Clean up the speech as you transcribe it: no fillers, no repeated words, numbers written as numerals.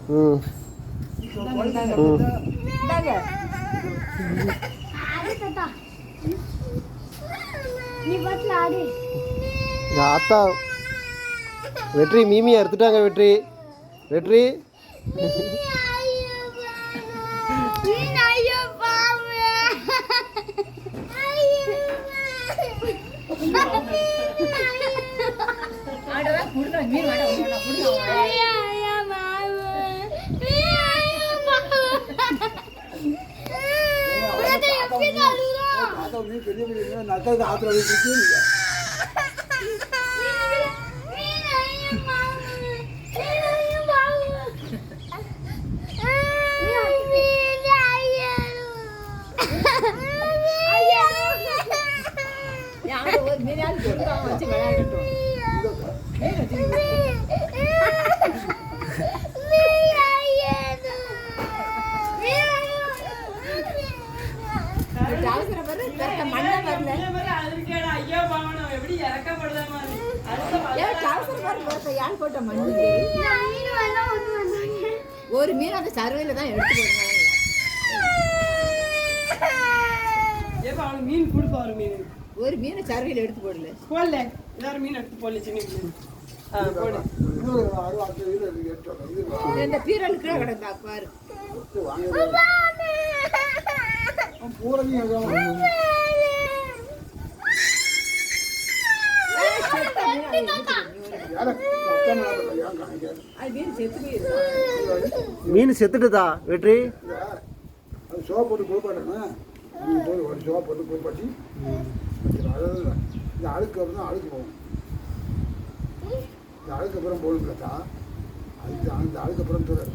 ம் ஆத்தா வெற்றி மீமியை அறுத்துட்டாங்க. வெற்றி வெற்றி ஒரு மீன் அந்த சர்வையில தான் எடுத்து மீன் கொடுப்பா. ஒரு மீன் ஒரு மீனை சர்வையில எடுத்து போடல எல்லாரும் மீன் எடுத்து போடல. சின்ன இந்த பீரலுக்கு கிடந்தா பாரு. மீன் செத்துட்டுதா வெற்றி? சோப்பு போட்டு குளிப்பாட்டா ஒரு சோப்பு போட்டு குளிப்பாட்டி இந்த அழுக்கு அப்புறம் அழுக்கு போகும். இந்த அழுக்கு அப்புறம் போகணும்லக்கா, அதுக்கு அந்த அழுக்கு அப்புறம் தூரம்